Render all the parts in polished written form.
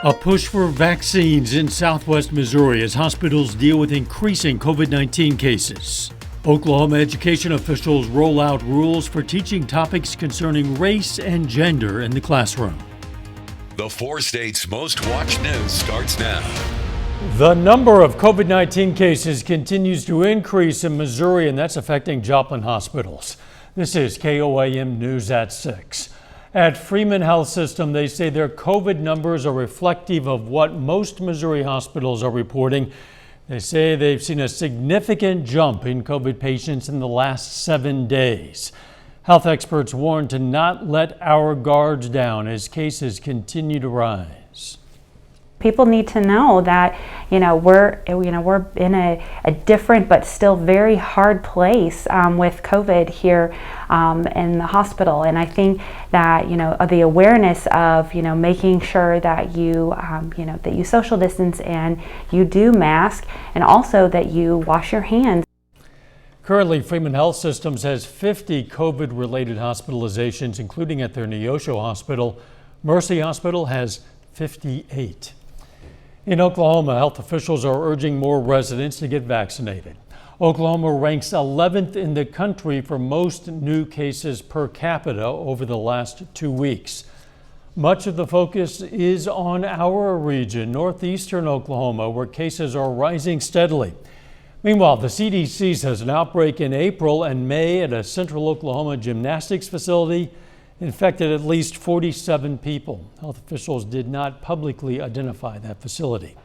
A push for vaccines in southwest Missouri as hospitals deal with increasing COVID-19 cases. Oklahoma education officials roll out rules for teaching topics concerning race and gender in the classroom. The four states' most watched news starts now. The number of COVID-19 cases continues to increase in Missouri, and that's affecting Joplin hospitals. This is KOAM News at 6. At Freeman Health System, they say their COVID numbers are reflective of what most Missouri hospitals are reporting. They say they've seen a significant jump in COVID patients in the last 7 days. Health experts warn to not let our guards down as cases continue to rise. People need to know that, we're in a different but still very hard place with COVID here in the hospital. And I think that, the awareness of, making sure that that you social distance and you do mask, and also that you wash your hands. Currently, Freeman Health Systems has 50 COVID-related hospitalizations, including at their Neosho Hospital. Mercy Hospital has 58. In Oklahoma, health officials are urging more residents to get vaccinated. Oklahoma ranks 11th in the country for most new cases per capita over the last 2 weeks. Much of the focus is on our region, northeastern Oklahoma, where cases are rising steadily. Meanwhile, the CDC says an outbreak in April and May at a central Oklahoma gymnastics facility infected at least 47 people. Health officials did not publicly identify that facility.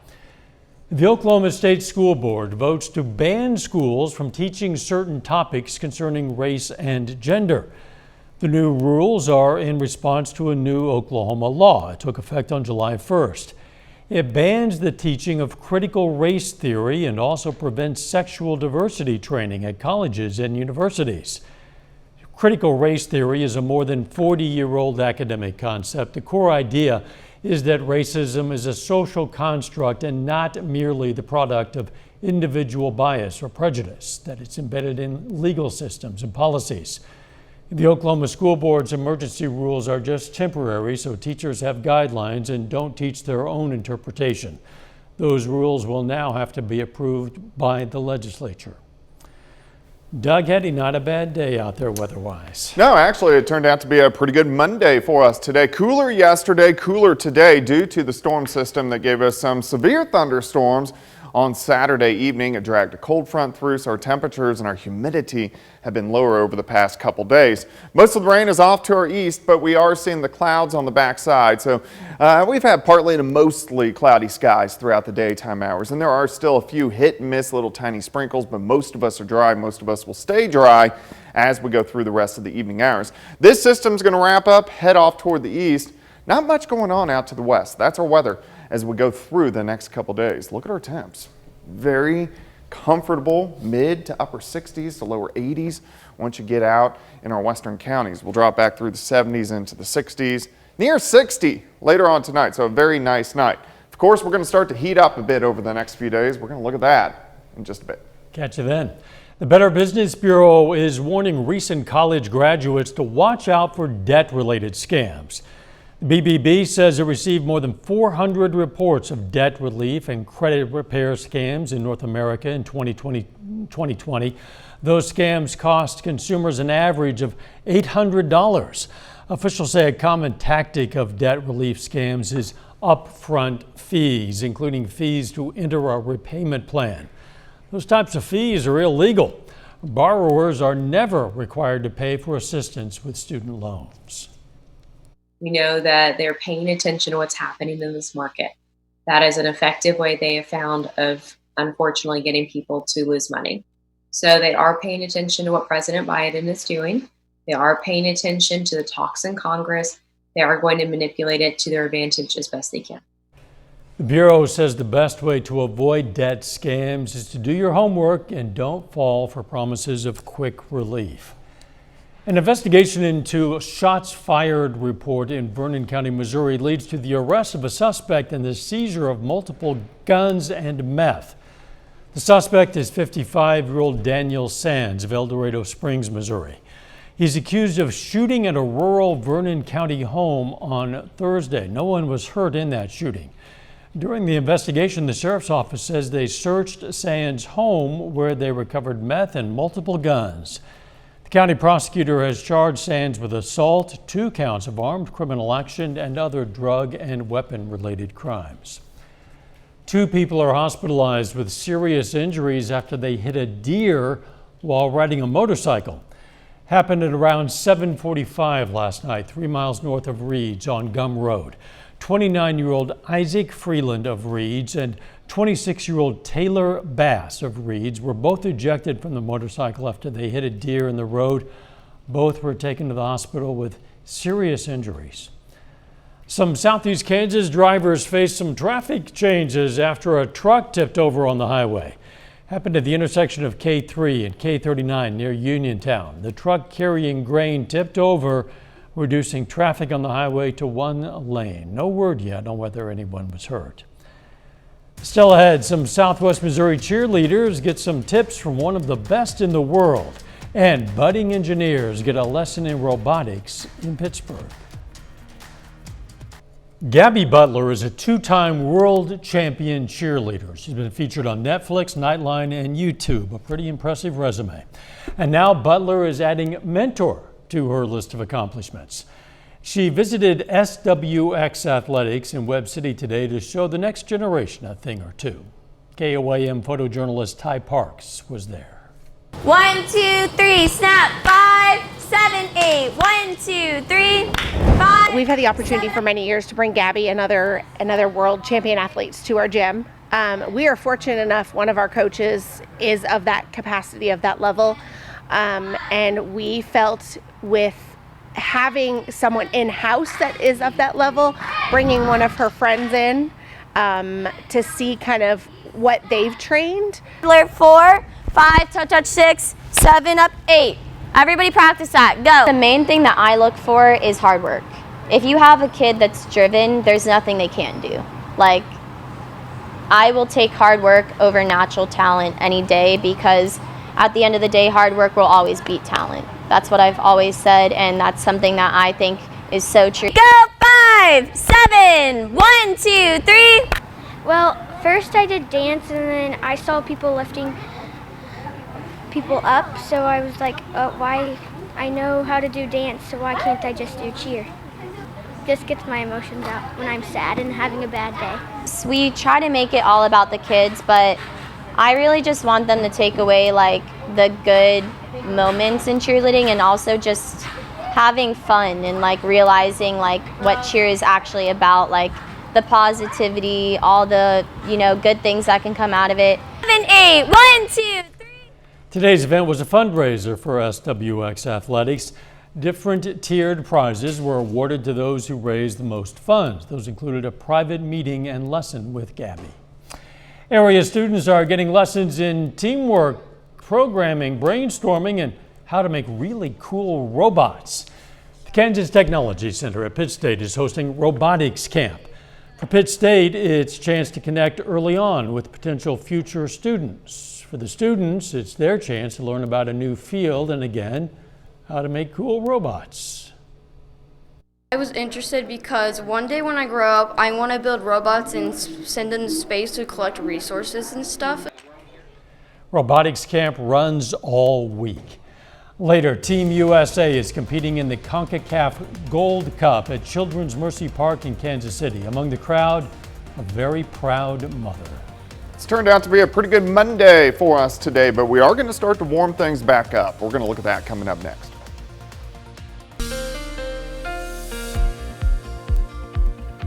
The Oklahoma State School Board votes to ban schools from teaching certain topics concerning race and gender. The new rules are in response to a new Oklahoma law. It took effect on July 1st. It bans the teaching of critical race theory and also prevents sexual diversity training at colleges and universities. Critical race theory is a more than 40-year-old academic concept. The core idea is that racism is a social construct and not merely the product of individual bias or prejudice, that it's embedded in legal systems and policies. The Oklahoma School Board's emergency rules are just temporary, so teachers have guidelines and don't teach their own interpretation. Those rules will now have to be approved by the legislature. Doug, Hetty, not a bad day out there weather-wise. No, actually, it turned out to be a pretty good Monday for us today. Cooler yesterday, cooler today due to the storm system that gave us some severe thunderstorms on Saturday evening. It dragged a cold front through, so our temperatures and our humidity have been lower over the past couple days. Most of the rain is off to our east, but we are seeing the clouds on the backside. So we've had partly to mostly cloudy skies throughout the daytime hours, and there are still a few hit and miss little tiny sprinkles, but most of us are dry. Most of us will stay dry as we go through the rest of the evening hours. This system's going to wrap up, head off toward the east. Not much going on out to the west. That's our weather as we go through the next couple days. Look at our temps. Very comfortable, mid to upper 60s to lower 80s. Once you get out in our western counties, we'll drop back through the 70s into the 60s, near 60 later on tonight. So a very nice night. Of course, we're going to start to heat up a bit over the next few days. We're going to look at that in just a bit. Catch you then. The Better Business Bureau is warning recent college graduates to watch out for debt-related scams. The BBB says it received more than 400 reports of debt relief and credit repair scams in North America in 2020. Those scams cost consumers an average of $800. Officials say a common tactic of debt relief scams is upfront fees, including fees to enter a repayment plan. Those types of fees are illegal. Borrowers are never required to pay for assistance with student loans. We know that they're paying attention to what's happening in this market. That is an effective way they have found of, unfortunately, getting people to lose money. So they are paying attention to what President Biden is doing. They are paying attention to the talks in Congress. They are going to manipulate it to their advantage as best they can. The Bureau says the best way to avoid debt scams is to do your homework and don't fall for promises of quick relief. An investigation into a shots fired report in Vernon County, Missouri leads to the arrest of a suspect and the seizure of multiple guns and meth. The suspect is 55-year-old Daniel Sands of El Dorado Springs, Missouri. He's accused of shooting at a rural Vernon County home on Thursday. No one was hurt in that shooting. During the investigation, the sheriff's office says they searched Sands' home where they recovered meth and multiple guns. The county prosecutor has charged Sands with assault, 2 counts of armed criminal action, and other drug and weapon-related crimes. 2 people are hospitalized with serious injuries after they hit a deer while riding a motorcycle. Happened at around 7:45 last night, 3 miles north of Reeds on Gum Road. 29-year-old Isaac Freeland of Reeds and 26-year-old Taylor Bass of Reeds were both ejected from the motorcycle after they hit a deer in the road. Both were taken to the hospital with serious injuries. Some southeast Kansas drivers faced some traffic changes after a truck tipped over on the highway. Happened at the intersection of K3 and K39 near Uniontown. The truck carrying grain tipped over, reducing traffic on the highway to 1 lane. No word yet on whether anyone was hurt. Still ahead, some Southwest Missouri cheerleaders get some tips from one of the best in the world. And budding engineers get a lesson in robotics in Pittsburgh. Gabby Butler is a 2-time world champion cheerleader. She's been featured on Netflix, Nightline, and YouTube. A pretty impressive resume. And now Butler is adding mentor to her list of accomplishments. She visited SWX Athletics in Webb City today to show the next generation a thing or two. KOAM photojournalist Ty Parks was there. 1, 2, 3, snap, 5, 7, 8, 1, 2, 3, 5. We've had the opportunity for many years to bring Gabby and other world champion athletes to our gym. We are fortunate enough, one of our coaches is of that capacity, of that level. And we felt with having someone in-house that is of that level, bringing one of her friends in to see kind of what they've trained. Alert 4, 5, touch 6, 7, up 8. Everybody practice that, go. The main thing that I look for is hard work. If you have a kid that's driven, there's nothing they can't do. Like, I will take hard work over natural talent any day, because at the end of the day, hard work will always beat talent. That's what I've always said, and that's something that I think is so true. Go, 5, 7, 1, 2, 3. Well, first I did dance, and then I saw people lifting people up, so I was like, why? I know how to do dance, so why can't I just do cheer? Just gets my emotions out when I'm sad and having a bad day. We try to make it all about the kids, but I really just want them to take away like the good moments in cheerleading, and also just having fun and like realizing like what cheer is actually about, like the positivity, all the, good things that can come out of it. 7, 8, 1, 2, 3. Today's event was a fundraiser for SWX Athletics. Different tiered prizes were awarded to those who raised the most funds. Those included a private meeting and lesson with Gabby. Area students are getting lessons in teamwork, programming, brainstorming, and how to make really cool robots. The Kansas Technology Center at Pitt State is hosting Robotics Camp. For Pitt State, it's a chance to connect early on with potential future students. For the students, it's their chance to learn about a new field and, again, how to make cool robots. I was interested because one day when I grow up, I want to build robots and send them to space to collect resources and stuff. Robotics Camp runs all week. Later, Team USA is competing in the CONCACAF Gold Cup at Children's Mercy Park in Kansas City. Among the crowd, a very proud mother. It's turned out to be a pretty good Monday for us today, but we are going to start to warm things back up. We're going to look at that coming up next.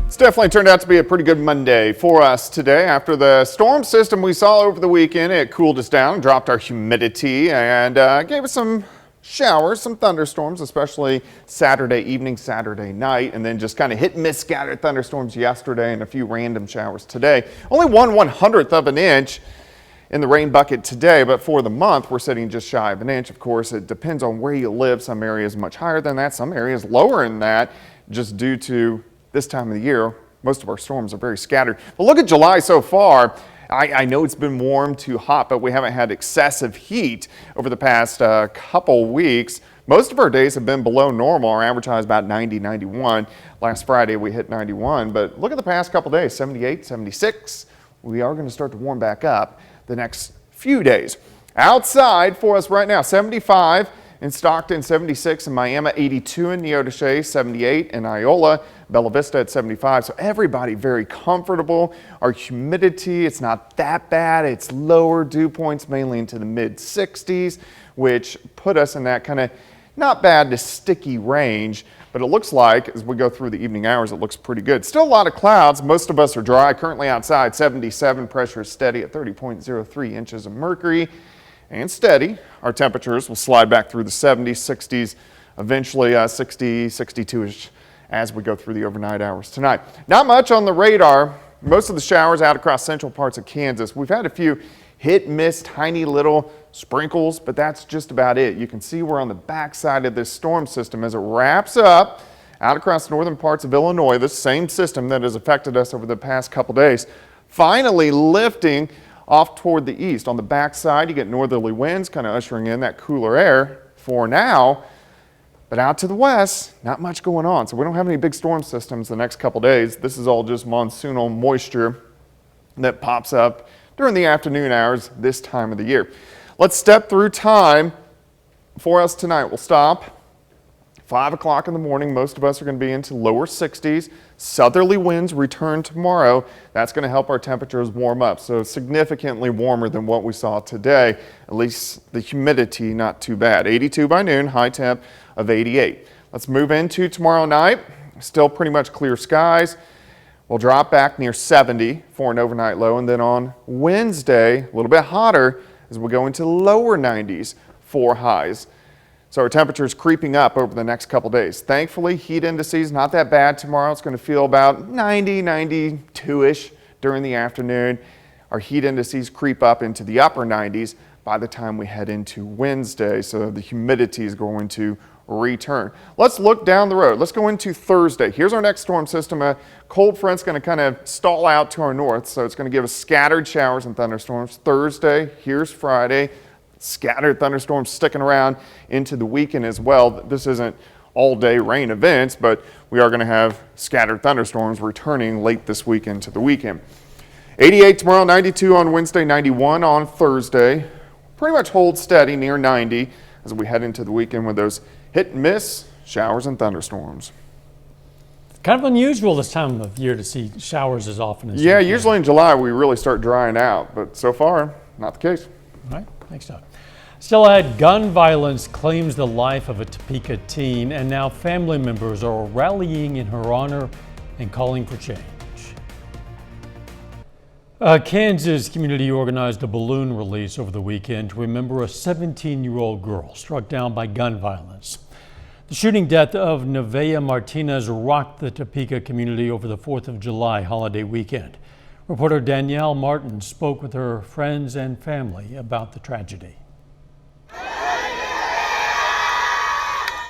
It's definitely turned out to be a pretty good Monday for us today. After the storm system we saw over the weekend, it cooled us down, dropped our humidity, and gave us some showers, some thunderstorms, especially Saturday evening, Saturday night, and then just kind of hit and miss scattered thunderstorms yesterday and a few random showers today. Only 1/100th of an inch in the rain bucket today, but for the month we're sitting just shy of an inch. Of course, it depends on where you live. Some areas much higher than that, some areas lower than that, just due to this time of the year. Most of our storms are very scattered. But look at July so far. I know it's been warm to hot, but we haven't had excessive heat over the past couple weeks. Most of our days have been below normal. Our average high is about 90, 91. Last Friday we hit 91, but look at the past couple days, 78, 76. We are going to start to warm back up the next few days. Outside for us right now, 75 in Stockton, 76 in Miami, 82 in Neodesha, 78 in Iola, Bella Vista at 75. So everybody very comfortable. Our humidity, it's not that bad. It's lower, dew points mainly into the mid 60s, which put us in that kind of not bad to sticky range. But it looks like as we go through the evening hours, it looks pretty good. Still a lot of clouds. Most of us are dry. Currently outside, 77. Pressure is steady at 30.03 inches of mercury. And steady. Our temperatures will slide back through the 70s, 60s, eventually 60, 62-ish as we go through the overnight hours tonight. Not much on the radar. Most of the showers out across central parts of Kansas. We've had a few hit, miss, tiny little sprinkles, but that's just about it. You can see we're on the backside of this storm system as it wraps up out across northern parts of Illinois. This same system that has affected us over the past couple days, finally lifting off toward the east. On the backside, you get northerly winds kind of ushering in that cooler air for now. But out to the west, not much going on. So we don't have any big storm systems the next couple days. This is all just monsoonal moisture that pops up during the afternoon hours this time of the year. Let's step through time for us tonight. We'll stop 5 o'clock in the morning. Most of us are going to be into lower 60s. Southerly winds return tomorrow. That's going to help our temperatures warm up. So significantly warmer than what we saw today. At least the humidity not too bad. 82 by noon, high temp of 88. Let's move into tomorrow night. Still pretty much clear skies. We'll drop back near 70 for an overnight low. And then on Wednesday, a little bit hotter as we go into lower 90s for highs. So our temperature is creeping up over the next couple days. Thankfully, heat indices not that bad tomorrow. It's going to feel about 90, 92-ish during the afternoon. Our heat indices creep up into the upper 90s by the time we head into Wednesday. So the humidity is going to return. Let's look down the road. Let's go into Thursday. Here's our next storm system. A cold front's going to kind of stall out to our north. So it's going to give us scattered showers and thunderstorms. Thursday, here's Friday. Scattered thunderstorms sticking around into the weekend as well. This isn't all-day rain events, but we are going to have scattered thunderstorms returning late this weekend to the weekend. 88 tomorrow, 92 on Wednesday, 91 on Thursday. Pretty much hold steady near 90 as we head into the weekend with those hit and miss showers and thunderstorms. Kind of unusual this time of year to see showers as often as Yeah, usually in July we really start drying out, but so far, not the case. All right, thanks, Doug. Still ahead, gun violence claims the life of a Topeka teen, and now family members are rallying in her honor and calling for change. A Kansas community organized a balloon release over the weekend to remember a 17-year-old girl struck down by gun violence. The shooting death of Nevaeh Martinez rocked the Topeka community over the 4th of July holiday weekend. Reporter Danielle Martin spoke with her friends and family about the tragedy.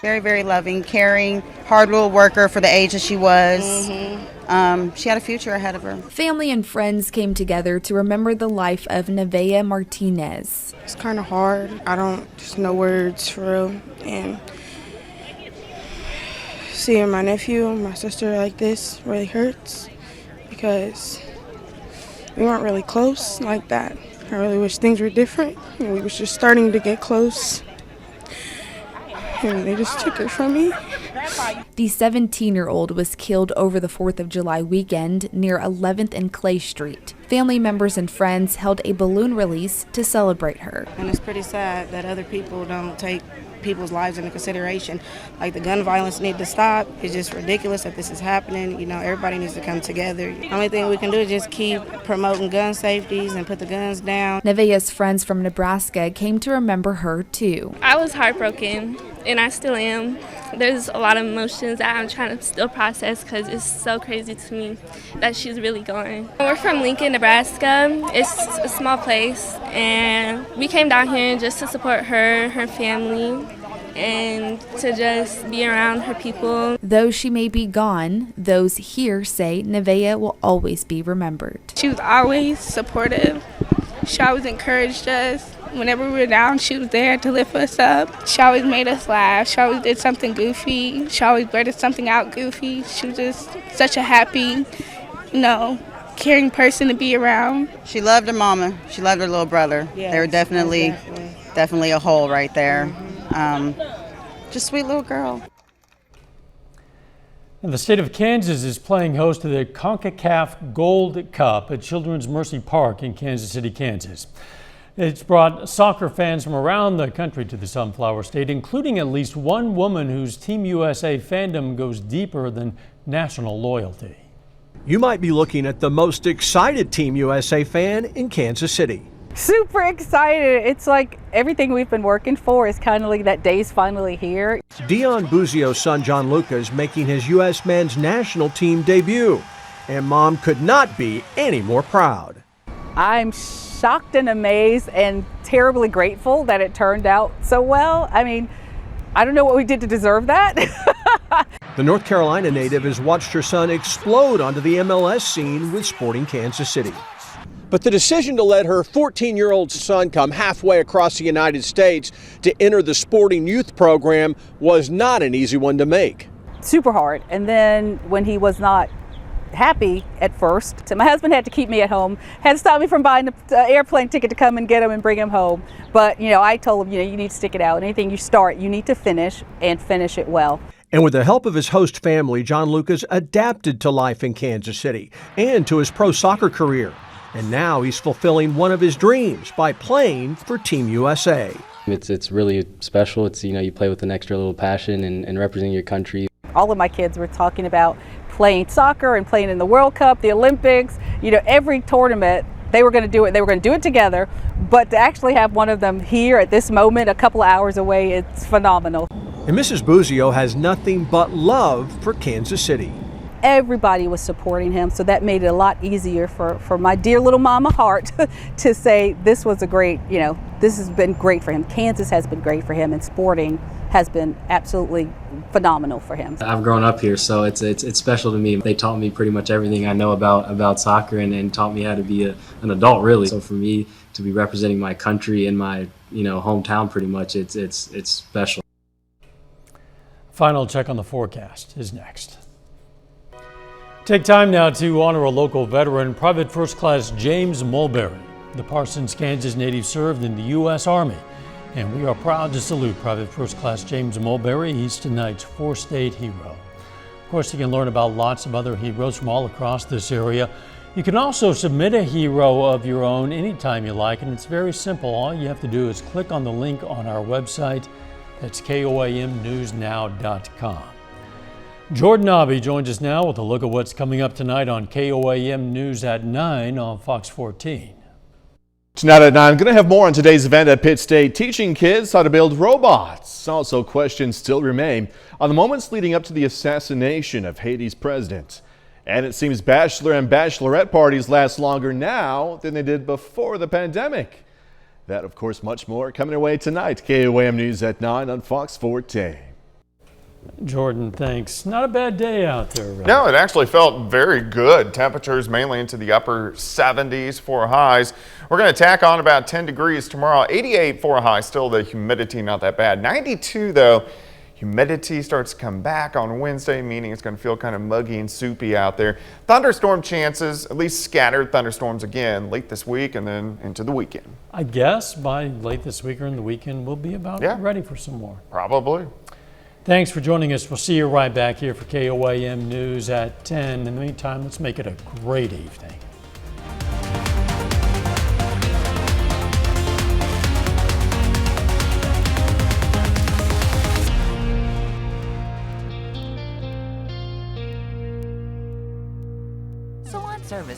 Very, very loving, caring, hard little worker for the age that she was. She had a future ahead of her. Family and friends came together to remember the life of Nevaeh Martinez. It's kind of hard. I don't just know words for real. And seeing my nephew and my sister like this really hurts because we weren't really close like that. I really wish things were different. And we was just starting to get close. And they just took it from me. The 17-year-old was killed over the 4th of July weekend near 11th and Clay Street. Family members and friends held a balloon release to celebrate her. And it's pretty sad that other people don't take people's lives into consideration. Like, the gun violence need to stop. It's just ridiculous that this is happening. You know, everybody needs to come together. The only thing we can do is just keep promoting gun safeties and put the guns down. Nevaeh's friends from Nebraska came to remember her too. I was heartbroken, and I still am. There's a lot of emotions that I'm trying to still process because it's so crazy to me that she's really gone. We're from Lincoln, Nebraska. It's a small place, and we came down here just to support her, her family, and to just be around her people. Though she may be gone, those here say Nevaeh will always be remembered. She was always supportive. She always encouraged us. Whenever we were down, she was there to lift us up. She always made us laugh. She always did something goofy. She always blurted something out goofy. She was just such a happy, caring person to be around. She loved her mama. She loved her little brother. Yes, they were definitely a whole right there. Just sweet little girl. And the state of Kansas is playing host to the CONCACAF Gold Cup at Children's Mercy Park in Kansas City, Kansas. It's brought soccer fans from around the country to the Sunflower State, including at least one woman whose Team USA fandom goes deeper than national loyalty. You might be looking at the most excited Team USA fan in Kansas City. Super excited. It's like everything we've been working for is kind of like that day's finally here. Dion Buzio's son John Luca is making his U.S. men's national team debut, and Mom could not be any more proud. I'm shocked and amazed and terribly grateful that it turned out so well. I mean, I don't know what we did to deserve that. The North Carolina native has watched her son explode onto the MLS scene with Sporting Kansas City. But the decision to let her 14-year-old son come halfway across the United States to enter the Sporting Youth program was not an easy one to make. Super hard. And then when he was not happy at first, so my husband had to keep me at home, had to stop me from buying the airplane ticket to come and get him and bring him home. But, I told him, you need to stick it out. Anything you start, you need to finish and finish it well. And with the help of his host family, John Lucas adapted to life in Kansas City and to his pro soccer career. And now he's fulfilling one of his dreams by playing for Team USA. It's really special. It's, you play with an extra little passion and representing your country. All of my kids were talking about playing soccer and playing in the World Cup, the Olympics, every tournament. They were going to do it. They were going to do it together. But to actually have one of them here at this moment, a couple of hours away, it's phenomenal. And Mrs. Buzio has nothing but love for Kansas City. Everybody was supporting him, so that made it a lot easier for my dear little mama heart to say this was a great, this has been great for him. Kansas has been great for him, and Sporting has been absolutely phenomenal for him. I've grown up here, so it's special to me. They taught me pretty much everything I know about soccer and taught me how to be an adult, really. So for me to be representing my country in my hometown, pretty much, it's special. Final check on the forecast is next. Take time now to honor a local veteran, Private First Class James Mulberry. The Parsons, Kansas native served in the U.S. Army, and we are proud to salute Private First Class James Mulberry. He's tonight's four-state hero. Of course, you can learn about lots of other heroes from all across this area. You can also submit a hero of your own anytime you like, and it's very simple. All you have to do is click on the link on our website. That's KOAMnewsnow.com. Jordan Abbey joins us now with a look at what's coming up tonight on KOAM News at 9 on Fox 14. Tonight at 9, going to have more on today's event at Pitt State, teaching kids how to build robots. Also, questions still remain on the moments leading up to the assassination of Haiti's president. And it seems bachelor and bachelorette parties last longer now than they did before the pandemic. That, of course, much more coming our way tonight. KOAM News at 9 on Fox 14. Jordan, thanks. Not a bad day out there, right? No, it actually felt very good. Temperatures mainly into the upper 70s for highs. We're going to tack on about 10 degrees tomorrow. 88 for a high. Still the humidity not that bad. 92 though. Humidity starts to come back on Wednesday, meaning it's going to feel kind of muggy and soupy out there. Thunderstorm chances, at least scattered thunderstorms again late this week and then into the weekend. I guess by late this week or in the weekend, we'll be about ready for some more. Probably. Thanks for joining us. We'll see you right back here for KOAM News at 10. In the meantime, let's make it a great evening. Salon service